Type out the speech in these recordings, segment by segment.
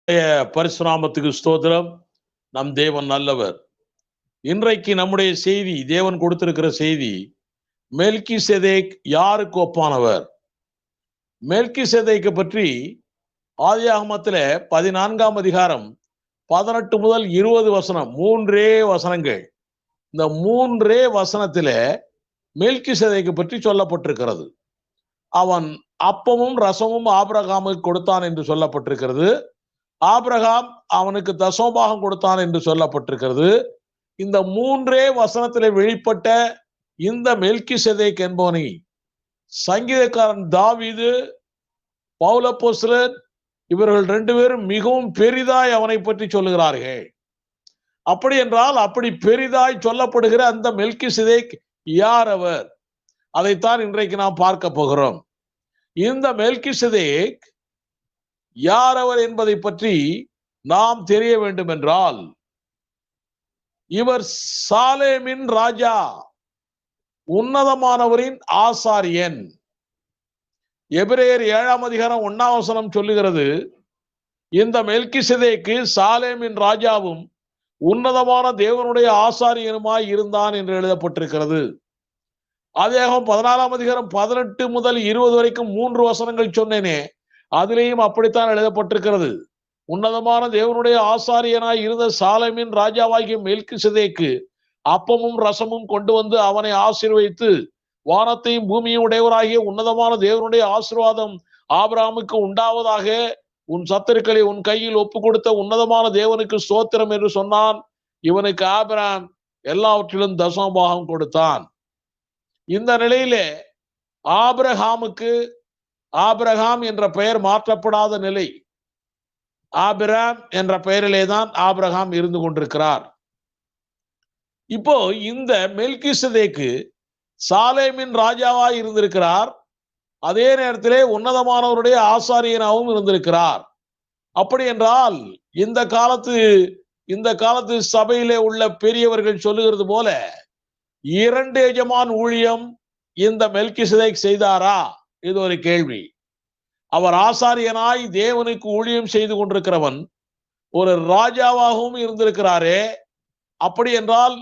பரிசுநாமத்துக்கு ஸ்தோத்திரம். நம் தேவன் நல்லவர். இன்றைக்கு நம்முடைய செய்தி, தேவன் கொடுத்திருக்கிற செய்தி, மெல்கிசேதேக் யாருக்கு ஒப்பானவர்? மெல்கிசேதேக்கை பற்றி ஆதியாகமத்திலே 14ஆம் அதிகாரம் 18 முதல் 20 வசனம், 3 வசனங்கள். இந்த 3 வசனத்திலே மெல்கிசேதேக்கை பற்றி சொல்லப்பட்டிருக்கிறது. அவன் அப்பமும் ரசமும் ஆபிரகாமுக்கு கொடுத்தான் என்று சொல்லப்பட்டிருக்கிறது. ஆபிரகாம் அவனுக்கு தசமபாகம் கொடுத்தான் என்று சொல்லப்பட்டிருக்கிறது. இந்த 3 வசனத்திலே வெளிப்பட்ட இந்த மெல்கிசேதேக் என்பவனை சங்கீதக்காரன் தாவீது, பவுல் அப்போஸ்தலர் இவர்கள் 2 பேரும் மிகவும் பெரிதாய் அவனை பற்றி சொல்லுகிறார்கள். அப்படி என்றால் அப்படி பெரிதாய் சொல்லப்படுகிற அந்த மெல்கிசேதேக் யார் அவர்? அதைத்தான் இன்றைக்கு நாம் பார்க்க போகிறோம். இந்த மெல்கிசேதேக் யார் அவர் என்பதை பற்றி நாம் தெரிய வேண்டும் என்றால், இவர் சாலேமின் ராஜா, உன்னதமானவரின் ஆசாரியன். எபிரேயர் 7ஆம் அதிகாரம் 1ஆம் வசனம் சொல்லுகிறது, இந்த மெல்கிசேதேக்கு சாலேமின் ராஜாவும் உன்னதமான தேவனுடைய ஆசாரியனுமாய் இருந்தான் என்று எழுதப்பட்டிருக்கிறது. ஆதியாகமம் 14ஆம் அதிகாரம் 18 முதல் 20 வரைக்கும் 3 வசனங்கள் சொன்னேனே, அதிலேயும் அப்படித்தான் எழுதப்பட்டிருக்கிறது. உன்னதமான தேவனுடைய ஆசாரியனாய் இருந்த சாலேமின் ராஜாவாகிய மெல்கிசேதேக்கு அப்பமும் ரசமும் கொண்டு வந்து அவனை ஆசீர்வதித்து, வானத்தையும் பூமியும் உடையவராகிய உன்னதமான தேவனுடைய ஆசீர்வாதம் ஆபிரகாமுக்கு உண்டாவதாக, உன் சத்துருக்களை உன் கையில் ஒப்பு கொடுத்த உன்னதமான தேவனுக்கு ஸ்தோத்திரம் என்று சொன்னான். இவனுக்கு ஆபிரகாம் எல்லாவற்றிலும் தசமபாகம் கொடுத்தான். இந்த நிலையிலே ஆபிரகாம் என்ற பெயர் மாற்றப்படாத நிலை. ஆபிராம் என்ற பெயரிலே தான் ஆபிரகாம் இருந்து கொண்டிருக்கிறார். இப்போ இந்த மெல்கிசேதேக்கு சாலேமின் ராஜாவாய் இருந்திருக்கிறார். அதே நேரத்திலே உன்னதமானவருடைய ஆசாரியனாகவும் இருந்திருக்கிறார். அப்படி என்றால் இந்த காலத்து சபையிலே உள்ள பெரியவர்கள் சொல்லுகிறது போல 2 எஜமான் ஊழியம் இந்த மெல்கிசேதேக் செய்தாரா? இது ஒரு கேள்வி. அவர் ஆசாரியனாய் தேவனுக்கு ஊழியம் செய்து கொண்டிருக்கிறவன், ஒரு ராஜாவாகவும் இருந்திருக்கிறாரே. அப்படி என்றால்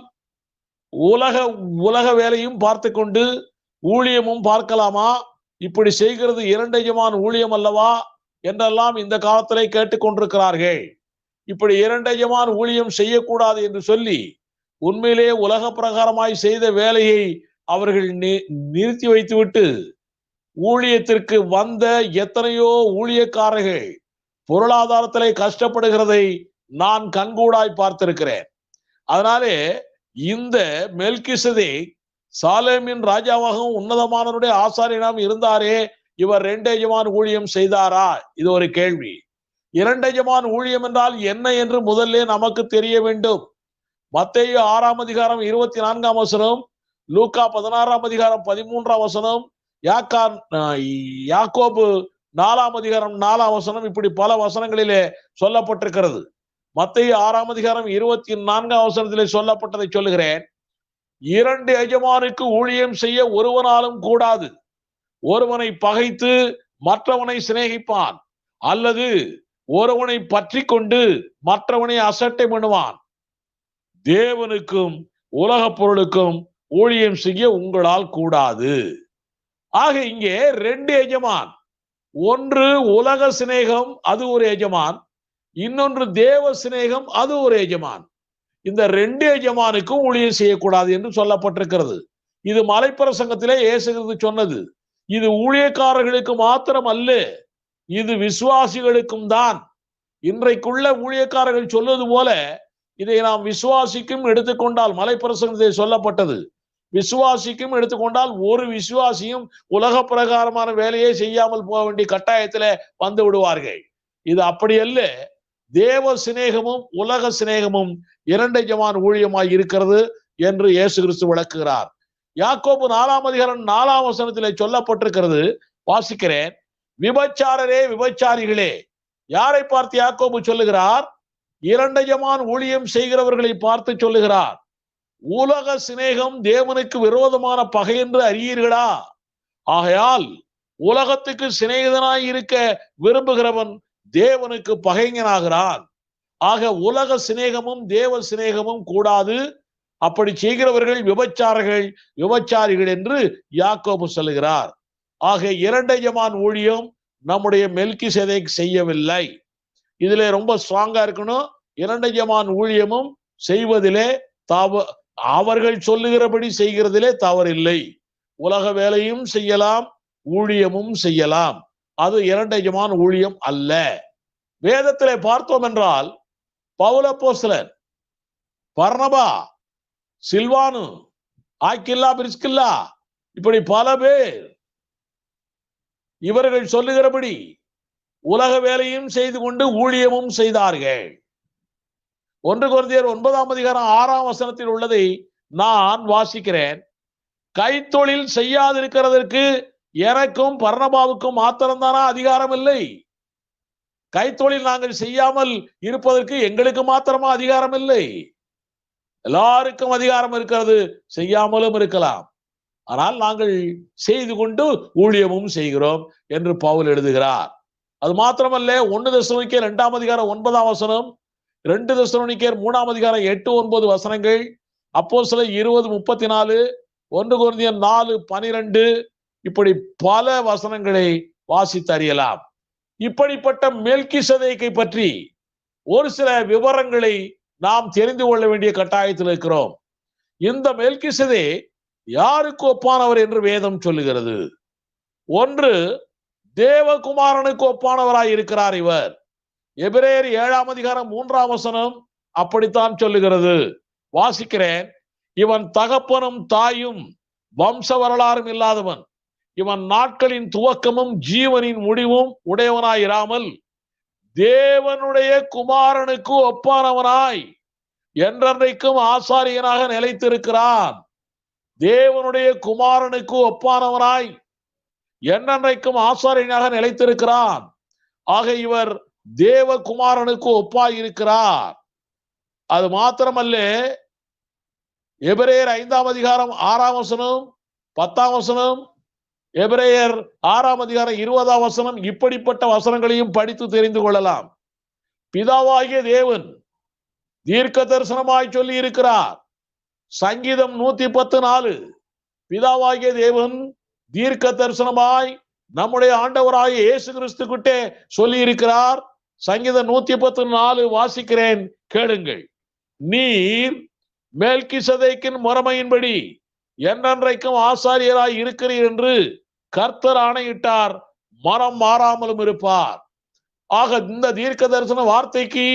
உலக வேலையும் பார்த்து கொண்டு ஊழியமும் பார்க்கலாமா? இப்படி செய்கிறது 2 எஜமான் ஊழியம் அல்லவா என்றெல்லாம் இந்த காலத்திலே கேட்டுக்கொண்டிருக்கிறார்கள். இப்படி 2 எஜமான் ஊழியம் செய்யக்கூடாது என்று சொல்லி உண்மையிலே உலக பிரகாரமாய் செய்த வேலையை அவர்கள் நிறுத்தி வைத்துவிட்டு ஊழியத்திற்கு வந்த எத்தனையோ ஊழியக்காரர்கள் பொருளாதாரத்திலே கஷ்டப்படுகிறதை நான் கண்கூடாய் பார்த்திருக்கிறேன். அதனாலே இந்த மெல்கிசேதேக் சாலேமின் ராஜாவாகவும் உன்னதமானவருடைய ஆசாரியனாகவும் இருந்தாரே, இவர் 2 எஜமான் ஊழியம் செய்தாரா? இது ஒரு கேள்வி. 2 எஜமான் ஊழியம் என்றால் என்ன என்று முதல்ல நமக்கு தெரிய வேண்டும். மத்தேயு 6ஆம் அதிகாரம் 24ஆம் வசனம், லூக்கா 16ஆம் அதிகாரம் 13ஆம் வசனம், யாக்கோபு 4ஆம் அதிகாரம் 4ஆம் வசனம், இப்படி பல வசனங்களிலே சொல்லப்பட்டிருக்கிறது. மத்தேயு 6ஆம் அதிகாரம் 24ஆம் வசனத்திலே சொல்லப்பட்டதை சொல்லுகிறேன். 2 எஜமானுக்கு ஊழியம் செய்ய ஒருவனாலும் கூடாது. ஒருவனை பகைத்து மற்றவனை சிநேகிப்பான், அல்லது ஒருவனை பற்றி கொண்டு மற்றவனை அசட்டை பண்ணுவான். தேவனுக்கும் உலக பொருளுக்கும் ஊழியம் செய்ய உங்களால் கூடாது. ஆக இங்கே 2 எஜமான். ஒன்று உலக சிநேகம், அது ஒரு எஜமான். இன்னொன்று தேவ சிநேகம், அது ஒரு எஜமான். இந்த 2 எஜமானுக்கும் ஊழியம் செய்யக்கூடாது என்று சொல்லப்பட்டிருக்கிறது. இது மலைப்பிரசங்கத்திலே இயேசு கிறிஸ்து சொன்னது. இது ஊழியக்காரர்களுக்கு மாத்திரம் அல்ல, இது விசுவாசிகளுக்கும் தான். இன்றைக்குள்ள ஊழியக்காரர்கள் சொல்வது போல இதை நாம் விசுவாசிக்கும் எடுத்துக்கொண்டால், மலைப்பிரசங்கத்தில் சொல்லப்பட்டது, விசுவாசிக்கும் எடுத்துக்கொண்டால் ஒரு விசுவாசியும் உலக பிரகாரமான வேலையை செய்யாமல் போக வேண்டிய கட்டாயத்திலே வந்து விடுவார்கள். இது அப்படி அல்ல. தேவ சிநேகமும் உலக சிநேகமும் 2 எஜமான் ஊழியமாய் இருக்கிறது என்று இயேசு கிறிஸ்து விளக்குகிறார். யாக்கோபு 4ஆம் அதிகாரம் 4ஆம் வசனத்திலே சொல்லப்பட்டிருக்கிறது, வாசிக்கிறேன். விபச்சாரரே, விபச்சாரிகளே. யாரை பார்த்து யாக்கோபு சொல்லுகிறார்? 2 எஜமான் ஊழியம் செய்கிறவர்களை பார்த்து சொல்லுகிறார். உலக சிநேகம் தேவனுக்கு விரோதமான பகை என்று அறியீர்களா? ஆகையால் உலகத்துக்கு சிநேகிதனாய் இருக்க விரும்புகிறவன் தேவனுக்கு பகைஞனாகிறான். ஆக உலக சிநேகமும் தேவ சிநேகமும் கூடாது, அப்படி செய்கிறவர்கள் விபச்சாரிகள் என்று யாக்கோபு சொல்லுகிறார். ஆக இரண்டையமான் ஊழியம் நம்முடைய மெல்கிசேதேக் செய்யவில்லை. இதிலே ரொம்ப ஸ்ட்ராங்கா இருக்கணும். இரண்டையமான் ஊழியமும் செய்வதிலே அவர்கள் சொல்லுகிறபடி செய்கிறதிலே தவறில்லை. உலக வேலையும் செய்யலாம், ஊழியமும் செய்யலாம். அது இரண்டையமான் ஊழியம் அல்ல. வேதத்திலே பார்த்தோம் என்றால் பவுல் அப்போஸ்தலன், பர்னபா, சில்வானு, ஆக்கில்லா, பிரிஸ்கில்லா, இப்படி பல பேர் இவர்கள் சொல்லுகிறபடி உலக வேலையும் செய்து கொண்டு ஊழியமும் செய்தார்கள். 1 கொரிந்தியர் 9:6 உள்ளதை நான் வாசிக்கிறேன். கைத்தொழில் செய்யாதிருக்கிறதற்கு எனக்கும் பர்னபாவுக்கும் மாத்திரம்தானா அதிகாரம் இல்லை? கைத்தொழில் நாங்கள் செய்யாமல் இருப்பதற்கு எங்களுக்கு மாத்திரமா அதிகாரம் இல்லை? எல்லாருக்கும் அதிகாரம் இருக்கிறது, செய்யாமலும் இருக்கலாம். ஆனால் நாங்கள் செய்து கொண்டு ஊழியமும் செய்கிறோம் என்று பவுல் எழுதுகிறார். அது மாத்திரமல்ல, 1 தெசலோனிக்கேயர் 2:9, 2 தெசலோனிக்கேயர் 3:8-9 அப்போஸ்தலர் 20:34, 1 கொரிந்தியர் 4:12, இப்படி பல வசனங்களை வாசித்து அறியலாம். இப்படிப்பட்ட மெல்கிசேதேக்கை பற்றி ஒரு சில விவரங்களை நாம் தெரிந்து கொள்ள வேண்டிய கட்டாயத்தில் இருக்கிறோம். இந்த மெல்கிசேதேக் யாருக்கு ஒப்பானவர் என்று வேதம் சொல்லுகிறது? 1, தேவகுமாரனுக்கு ஒப்பானவராய் இருக்கிறார் இவர். எபிரேயர் 7:3 அப்படித்தான் சொல்லுகிறது. வாசிக்கிறேன். இவன் தகப்பனும் தாயும் வம்ச வரலாறும் இல்லாதவன், இவன் நாட்களின் துவக்கமும் ஜீவனின் முடிவும் உடையவனாயிராமல் தேவனுடைய குமாரனுக்கு ஒப்பானவனாய் என்றென்றைக்கும் ஆசாரியனாக நிலைத்திருக்கிறான். தேவனுடைய குமாரனுக்கு ஒப்பானவனாய் என்றென்றைக்கும் ஆசாரியனாக நிலைத்திருக்கிறான். ஆக இவர் தேவகுமாரனுக்கு ஒப்பாய் இருக்கிறார். அது மாத்திரமல்ல, எபிரேயர் 5:6, 10, எபிரேயர் 6:20 இப்படிப்பட்ட வசனங்களையும் படித்து தெரிந்து கொள்ளலாம். பிதாவாகிய தேவன் தீர்க்க தரிசனமாய் சொல்லி இருக்கிறார். சங்கீதம் 110:4 பிதாவாகிய தேவன் தீர்க்க தரிசனமாய் நம்முடைய ஆண்டவராகிய இயேசு கிறிஸ்து கிட்டே சொல்லி இருக்கிறார். சங்கீதம் 110:4 வாசிக்கிறேன், கேளுங்கள். நீர் மெல்கிசேதேக்கின் முறைமையின்படி என்றென்றைக்கும் ஆசாரியராய் இருக்கிறீர் என்று கர்த்தர் ஆணையிட்டார், மனம் மாறாமலும் இருப்பார். ஆக இந்த தீர்க்க தரிசன வார்த்தைக்கு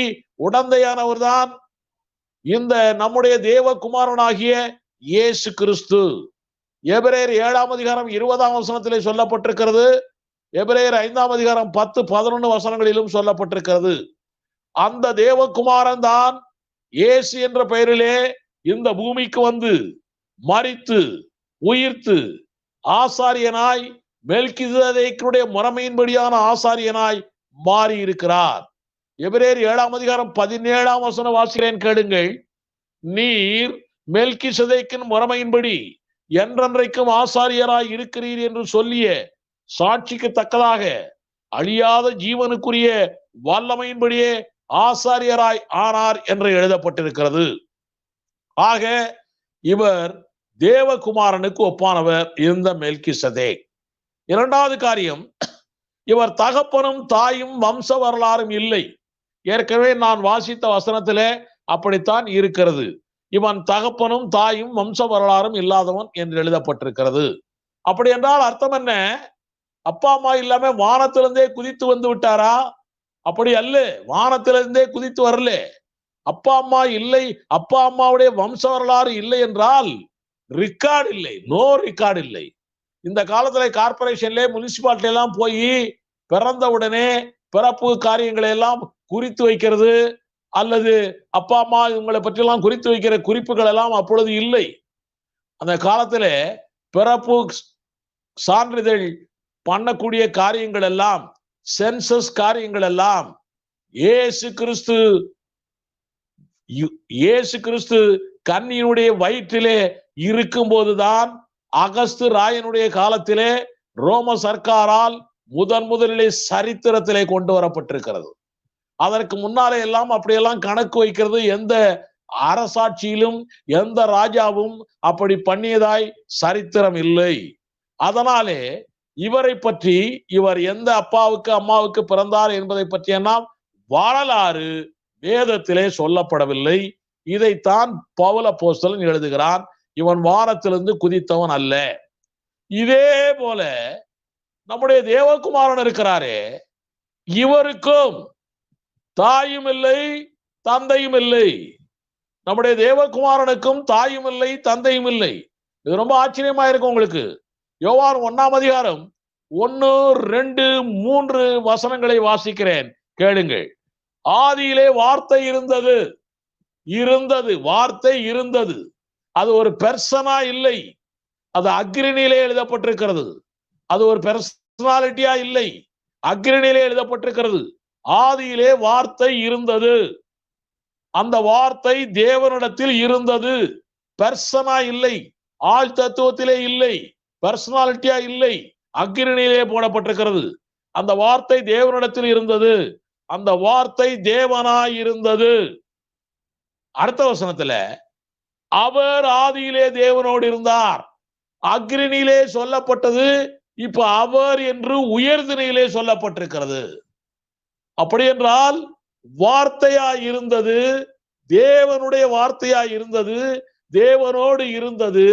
உடந்தையானவர் தான் இந்த நம்முடைய தேவகுமாரனாகிய இயேசு கிறிஸ்து. எபிரேயர் 7:20 சொல்லப்பட்டிருக்கிறது. எபிரேயர் 5:10, 11 சொல்லப்பட்டிருக்கிறது. அந்த தேவகுமாரன் தான் இயேசு என்ற பெயரிலே இந்த பூமிக்கு வந்து மரித்து உயிர்த்து ஆசாரியனாய் மெல்கிசேதேக்குடைய முறைமையின்படியான ஆசாரியனாய் மாறி இருக்கிறார். எபிரேயர் 7:17 வாசிக்கிறேன், கேளுங்கள். நீர் மெல்கிசேதேக்கின் முறைமையின்படி என்றென்றைக்கும் ஆசாரியராய் இருக்கிறீர் என்று சொல்லிய சாட்சிக்கு தக்கதாக அழியாத ஜீவனுக்குரிய வல்லமையின்படியே ஆசாரியராய் ஆனார் என்று எழுதப்பட்டிருக்கிறது. ஆக இவர் தேவகுமாரனுக்கு ஒப்பானவர் இந்த மெல்கிசேதேக். இரண்டாவது காரியம், இவர் தகப்பனும் தாயும் வம்ச வரலாறும் இல்லை. ஏற்கனவே நான் வாசித்த வசனத்திலே அப்படித்தான் இருக்கிறது. இவன் தகப்பனும் தாயும் வம்ச வரலாறும் இல்லாதவன் என்று எழுதப்பட்டிருக்கிறது. அப்படி என்றால் அர்த்தம் என்ன? அப்பா அம்மா இல்லாம வானத்திலிருந்தே குதித்து வந்து விட்டாரா? அப்படி அல்ல, வானத்திலிருந்தே குதித்து வரல. அப்பா அம்மா இல்லை, அப்பா அம்மாவுடைய வம்ச வரலாறு இல்லை என்றால் ரிக்கார்டு இல்லை, நோ ரிக்கார்டு இல்லை. இந்த காலத்துல கார்பரேஷன்ல முனிசிபாலிட்டி எல்லாம் போய் பிறந்த உடனே பிறப்பு காரியங்களை எல்லாம் குறித்து வைக்கிறது, அல்லது அப்பா அம்மா இவங்களை பற்றி எல்லாம் குறித்து வைக்கிற குறிப்புகள் எல்லாம் அப்பொழுது இல்லை. அந்த காலத்துல பிறப்பு சான்றிதழ் பண்ணக்கூடிய காரியங்கள் எல்லாம், சென்சஸ் காரியங்கள் எல்லாம் இயேசு கிறிஸ்து கன்னியினுடைய வயிற்றிலே இருக்கும் போதுதான் அகஸ்து ராயனுடைய காலத்திலே ரோம சர்க்காரால் முதலிலே சரித்திரத்திலே கொண்டு வரப்பட்டிருக்கிறது. அதற்கு முன்னாலே எல்லாம் அப்படியெல்லாம் கணக்கு வைக்கிறது எந்த அரசாட்சியிலும் எந்த ராஜாவும் அப்படி பண்ணியதாய் சரித்திரம் இல்லை. அதனாலே இவரை பற்றி, இவர் எந்த அப்பாவுக்கு அம்மாவுக்கு பிறந்தார் என்பதை பற்றியெல்லாம் வரலாறு வேதத்திலே சொல்லப்படவில்லை. இதைத்தான் பவுல் அப்போஸ்தலன் எழுதுகிறான். இவன் வானத்திலிருந்து குதித்தவன் அல்ல. இதே போல நம்முடைய தேவகுமாரன் இருக்கிறாரே, இவருக்கும் தாயும் இல்லை தந்தையும் இல்லை. நம்முடைய தேவகுமாரனுக்கும் தாயும் இல்லை தந்தையும் இல்லை. இது ரொம்ப ஆச்சரியமா இருக்கும் உங்களுக்கு. யோவான் 1ஆம் அதிகாரம் 1, 2, 3 வசனங்களை வாசிக்கிறேன், கேளுங்கள். ஆதியிலே வார்த்தை இருந்தது, வார்த்தை இருந்தது. அது ஒரு பெர்சனா இல்லை, அது அக்ரிணியிலே எழுதப்பட்டிருக்கிறது. அது ஒரு பெர்சனாலிட்டியா இல்லை, அக்ரிணியிலே எழுதப்பட்டிருக்கிறது. ஆதியிலே வார்த்தை இருந்தது, அந்த வார்த்தை தேவனிடத்தில் இருந்தது. பெர்சனா இல்லை, ஆள் தத்துவத்திலே இல்லை, பெர்சனாலிட்டியா இல்லை, அக்ரிணியிலே போடப்பட்டிருக்கிறது. அந்த வார்த்தை தேவனிடத்தில் இருந்தது, அந்த வார்த்தை தேவனாய் இருந்தது. அடுத்த வசனத்துல அவர் ஆதியிலே தேவனோடு இருந்தார். அக்ரிணியிலே சொல்லப்பட்டது, இப்ப அவர் என்று உயர்திணையிலே சொல்லப்பட்டிருக்கிறது. அப்படி என்றால் வார்த்தையாய் இருந்தது, தேவனுடைய வார்த்தையாய் இருந்தது, தேவனோடு இருந்தது.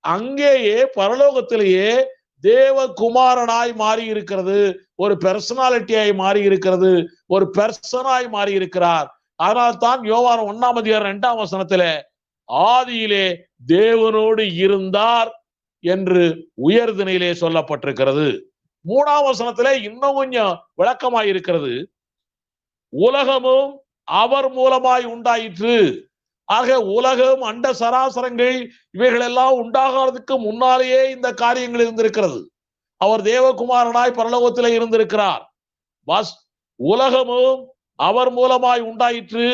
அங்கேயே பரலோகத்திலேயே தேவகுமாரனாய் மாறி இருக்கிறது, ஒரு பெர்சனாலிட்டியாய் மாறி இருக்கிறது, ஒரு பெர்சனாய் மாறி இருக்கிறார். அதனால் தான் யோவான் 1ஆம் அதிகாரம் 2ஆம் வசனத்துல ஆதியிலே தேவனோடு இருந்தார் என்று உயர்திணையிலே சொல்லப்பட்டிருக்கிறது. 3ஆம் வசனத்திலே இன்னும் கொஞ்சம் விளக்கமாய் இருக்கிறது. உலகமும் அவர் மூலமாய் உண்டாயிற்று. ஆக உலகம், அண்ட சராசரங்கள் இவைகளெல்லாம் உண்டாகிறதுக்கு முன்னாலேயே இந்த காரியங்கள் இருந்திருக்கிறது. அவர் தேவகுமாரனாய் பரலோகத்திலே இருந்திருக்கிறார். உலகமும் அவர் மூலமாய் உண்டாயிற்று,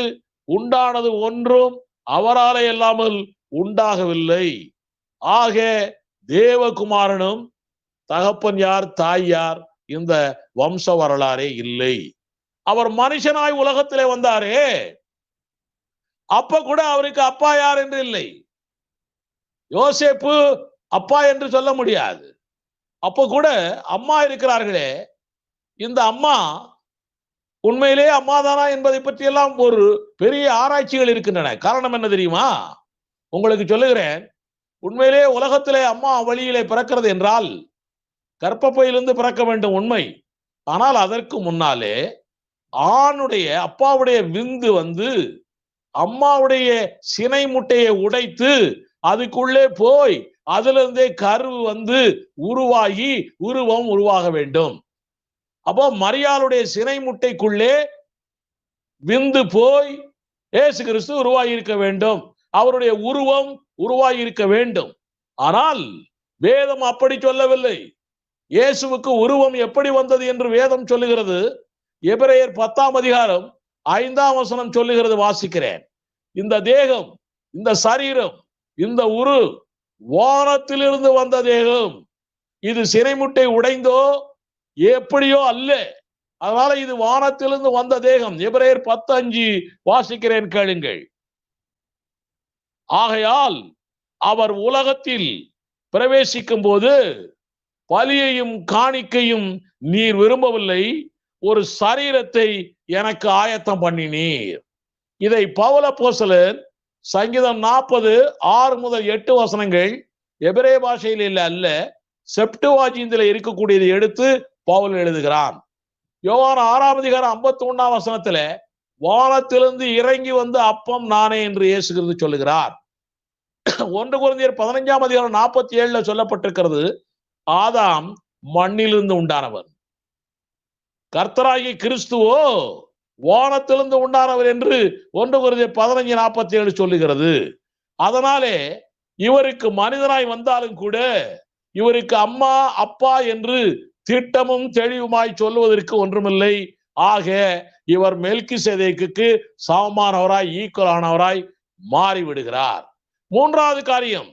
உண்டானது ஒன்றும் அவராலே இல்லாமல் உண்டாகவில்லை. ஆக தேவகுமாரனும் தகப்பன் யார் தாய் யார் இந்த வம்ச வரலாறே இல்லை. அவர் மனுஷனாய் உலகத்திலே வந்தாரே, அப்ப கூட அவருக்கு அப்பா யார் என்று இல்லை. யோசேப்பு அப்பா என்று சொல்ல முடியாது. அப்ப கூட அம்மா இருக்கிறார்களே, இந்த அம்மா உண்மையிலே அம்மாதானா என்பதை பற்றி எல்லாம் ஒரு பெரிய ஆராய்ச்சிகள் இருக்கின்றன. காரணம் என்ன தெரியுமா? உங்களுக்கு சொல்லுகிறேன். உண்மையிலே உலகத்திலே அம்மா வழியிலே பிறக்கிறது என்றால் கர்ப்பப்பையிலிருந்து பிறக்க வேண்டும், உண்மை. ஆனால் அதற்கு முன்னாலே ஆணுடைய அப்பாவுடைய விந்து வந்து அம்மாவுடைய சினை முட்டையை உடைத்து அதுக்குள்ளே போய் அதிலிருந்தே கரு வந்து உருவாகி உருவம் உருவாக வேண்டும். அப்போ மரியாளுடைய சினை முட்டைக்குள்ளே விந்து போய் இயேசு கிறிஸ்து உருவாகி இருக்க வேண்டும், அவருடைய உருவம் உருவாகி இருக்க வேண்டும். ஆனால் வேதம் அப்படி சொல்லவில்லை. இயேசுவுக்கு உருவம் எப்படி வந்தது என்று வேதம் சொல்லுகிறது. எபிரேயர் 10ஆம் அதிகாரம் 5ஆம் வசனம் சொல்லுகிறது, வாசிக்கிறேன். இந்த தேகம், இந்த சரீரம், இந்த உரு வானத்திலிருந்து வந்த தேகம். இது சினைமுட்டை உடைந்தோ எப்படியோ அல்ல. அதனால இது வானத்திலிருந்து வந்த தேகம். எபிரேயர் 10:5 வாசிக்கிறேன், கேளுங்கள். ஆகையால் அவர் உலகத்தில் பிரவேசிக்கும் போது பலியையும் காணிக்கையும் நீர் விரும்பவில்லை, ஒரு சரீரத்தை எனக்கு ஆயத்தம் பண்ணினீர். இதை பவுல் அப்போஸ்தலன் சங்கீதம் 40:6 முதல் 8 வசனங்கள் எபிரேய பாஷையில் அல்ல, செப்டுவாஜிந்தில் இருக்கக்கூடியதை எடுத்து பவுல் எழுதுகிறான். யோவான் 6ஆம் அதிகாரம் 51ஆம் வசனத்துல வானத்திலிருந்து இறங்கி வந்து அப்பம் நானே என்று இயேசு கிறிஸ்து சொல்லுகிறார். 1 கொரிந்தியர் 15ஆம் அதிகாரம் 47 சொல்லப்பட்டிருக்கிறது, ஆதாம் மண்ணிலிருந்து உண்டானவர், கர்த்தராகி கிறிஸ்துவோ வானத்திலிருந்து உண்டானவர் என்று 1 கொரிந்தியர் 15:47 சொல்லுகிறது. அதனாலே இவருக்கு மனிதனாய் வந்தாலும் கூட இவருக்கு அம்மா அப்பா என்று திட்டமும் தெளிவுமாய் சொல்லுவதற்கு ஒன்றுமில்லை. ஆக இவர் மெல்கிசேதேக்குக்கு சமமானவராய், ஈக்குவலானவராய் மாறிவிடுகிறார். 3வது காரியம்,